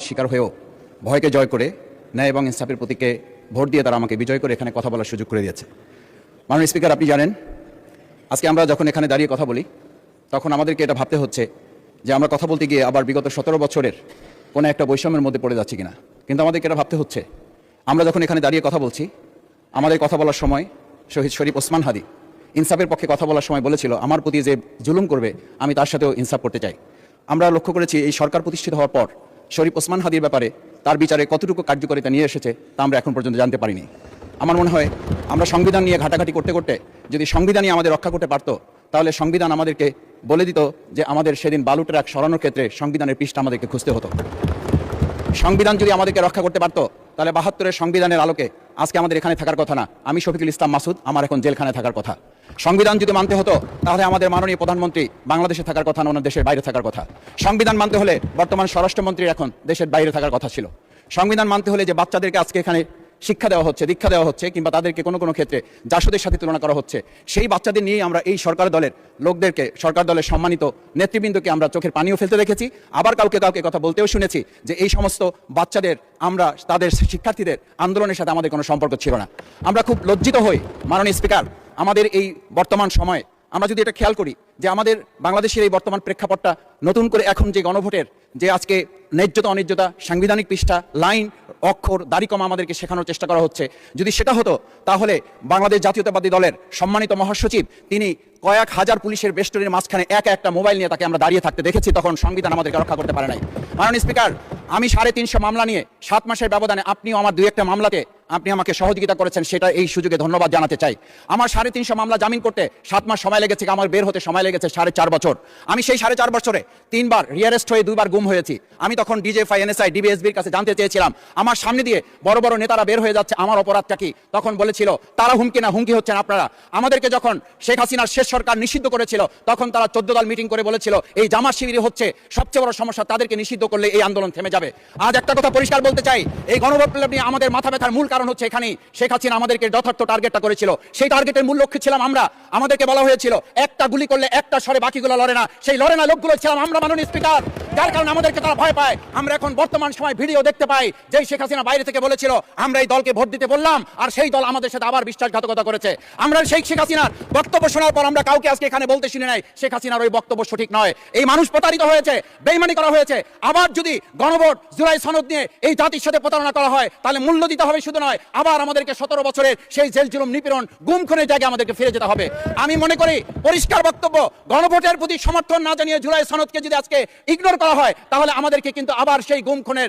শিকার হয়েও ভয়কে জয় করে ন্যায় এবং ইনসাফের প্রতীকে ভোট দিয়ে তারা আমাকে বিজয় করে এখানে কথা বলার সুযোগ করে দিয়েছে। মাননীয় স্পিকার, আপনি জানেন আজকে আমরা যখন এখানে দাঁড়িয়ে কথা বলি তখন আমাদেরকে এটা ভাবতে হচ্ছে যে আমরা কথা বলতে গিয়ে আবার বিগত 17 বছরের কোনো একটা বৈষম্যের মধ্যে পড়ে যাচ্ছি কিনা। কিন্তু আমাদেরকে এটা ভাবতে হচ্ছে আমরা যখন এখানে দাঁড়িয়ে কথা বলছি, আমাদের কথা বলার সময় শহীদ শরীফ ওসমান হাদি ইনসাফের পক্ষে কথা বলার সময় বলেছিল, আমার প্রতি যে জুলুম করবে আমি তার সাথেও ইনসাফ করতে চাই। আমরা লক্ষ্য করেছি এই সরকার প্রতিষ্ঠিত হওয়ার পর শরীফ ওসমান হাদির ব্যাপারে তার বিচারে কতটুকু কার্যকারিতা নিয়ে এসেছে তা আমরা এখন পর্যন্ত জানতে পারিনি। আমার মনে হয় আমরা সংবিধান নিয়ে ঘাটাঘাটি করতে করতে যদি সংবিধানই আমাদের রক্ষা করতে পারতো, তাহলে সংবিধান আমাদেরকে বলে দিত যে আমাদের সেদিন বালু ট্রাক সরানোর ক্ষেত্রে সংবিধানের পৃষ্ঠা আমাদেরকে খুঁজতে হতো। সংবিধান যদি আমাদেরকে রক্ষা করতে পারতো, তাহলে 72-এর সংবিধানের আলোকে আজকে আমাদের এখানে থাকার কথা না, আমি শফিকুল ইসলাম মাসুদ আমার এখন জেলখানায় থাকার কথা। সংবিধান যদি মানতে হতো তাহলে আমাদের মাননীয় প্রধানমন্ত্রী বাংলাদেশে থাকার কথা না, ওনার দেশের বাইরে থাকার কথা। সংবিধান মানতে হলে বর্তমান স্বরাষ্ট্রমন্ত্রীর এখন দেশের বাইরে থাকার কথা ছিল। সংবিধান মানতে হলে যে বাচ্চাদেরকে আজকে এখানে শিক্ষা দেওয়া হচ্ছে, দীক্ষা দেওয়া হচ্ছে, কিংবা তাদেরকে কোনো কোনো ক্ষেত্রে জাসদের সাথে তুলনা করা হচ্ছে, সেই বাচ্চাদের নিয়েই আমরা এই সরকার দলের লোকদেরকে, সরকার দলের সম্মানিত নেতৃবৃন্দকে আমরা চোখের পানিও ফেলতে দেখেছি। আবার কাউকে কাউকে কথা বলতেও শুনেছি যে এই সমস্ত বাচ্চাদের আমরা তাদের শিক্ষার্থীদের আন্দোলনের সাথে আমাদের কোনো সম্পর্ক ছিল না। আমরা খুব লজ্জিত হই মাননীয় স্পিকার, আমাদের এই বর্তমান সময়ে আমরা যদি এটা খেয়াল করি যে আমাদের বাংলাদেশের এই বর্তমান প্রেক্ষাপটটা নতুন করে এখন যে গণভোটের যে আজকে ন্যায্যতা অন্যায্যতা, সাংবিধানিক পৃষ্ঠা, লাইন, অক্ষর, দাড়িকমা আমাদেরকে শেখানোর চেষ্টা করা হচ্ছে, যদি সেটা হতো তাহলে বাংলাদেশ জাতীয়তাবাদী দলের সম্মানিত মহাসচিব তিনি কয়েক হাজার পুলিশের বেষ্টনীর মাঝখানে একা একটা মোবাইল নিয়ে তাকে আমরা দাঁড়িয়ে থাকতে দেখেছি, তখন সংবিধান আমাদেরকে রক্ষা করতে পারে নাই। মাননীয় স্পিকার, আমি 350 মামলা নিয়ে 7 মাসের ব্যবধানে আপনিও আমার 2-1টা মামলাতে আপনি আমাকে সহযোগিতা করেছেন, সেটা এই সুযোগে ধন্যবাদ জানাতে চাই। আমার 350 মামলা জামিন করতে 7 মাস সময় লেগেছে, আমার বের হতে সময় লেগেছে 4.5 বছর। আমি সেই 4.5 বছরে 3বার রিয়ারেস্ট হয়ে 2বার গুম হয়েছি। আমি তখন ডিজিএফআই, এনএসআই, ডিবিএসবির কাছে জানতে চেয়েছিলাম, আমার সামনে দিয়ে বড় বড় নেতারা বের হয়ে যাচ্ছে, আমার অপরাধটা কি? তখন বলেছিল তারা হুমকি না, হুমকি হচ্ছেন আপনারা। আমাদেরকে যখন শেখ হাসিনার শেষ সরকার নিষিদ্ধ করেছিল তখন তারা 14 দল মিটিং করে বলেছিল এই জামাত শিবির হচ্ছে সবচেয়ে বড় সমস্যা, তাদেরকে নিষিদ্ধ করলে এই আন্দোলন থেমে যাবে। আজ একটা কথা পরিষ্কার বলতে চাই, এই গণবিপ্লব নিয়ে আমাদের মাথা ব্যথার মূল কারণ হচ্ছে এখানেই শেখ হাসিনা আমাদেরকে যথার্থ টার্গেটটা করেছিল। সেই টার্গেটের মূল লক্ষ্য ছিলাম আমরা। আমাদেরকে বলা হয়েছিল একটা গুলি করলে একটা সরে বাকিগুলো লড়ে না, সেই লড়ে না লোকগুলো ছিলাম আমরা মাননীয় স্পিকার, যার কারণে আমাদেরকে তারা ভয় পায়। আমরা এখন বর্তমান সময় ভিডিও দেখতে পাই যে শেখ হাসিনা বাইরে থেকে বলেছিল আমরা এই দলকে ভোট দিতে বললাম, আর সেই দল আমাদের সাথে আবার বিশ্বাসঘাতকতা করেছে। আমরা সেই শেখ হাসিনার বক্তব্য শোনার পর আমরা কাউকে আজকে এখানে বলতে শুনে নাই শেখ হাসিনার ওই বক্তব্য সঠিক নয়, এই মানুষ প্রতারিত হয়েছে, বেইমানি করা হয়েছে। আবার যদি গণভোট, জুলাই সনদ নিয়ে এই জাতির সাথে প্রতারণা করা হয় তাহলে মূল্য দিতে হবে, শুধু নয় আবার আমাদেরকে 17 বছরের সেই জেল জুলুম, নিপীড়ন, গুম খুনের জায়গায় আমাদেরকে ফিরে যেতে হবে। আমি মনে করি পরিষ্কার বক্তব্য, গণভোটের প্রতি সমর্থন না জানিয়ে জুলাই সনদকে যদি আজকে ইগনোর করা হয় তাহলে আমাদেরকে কিন্তু আবার সেই গুম খুনের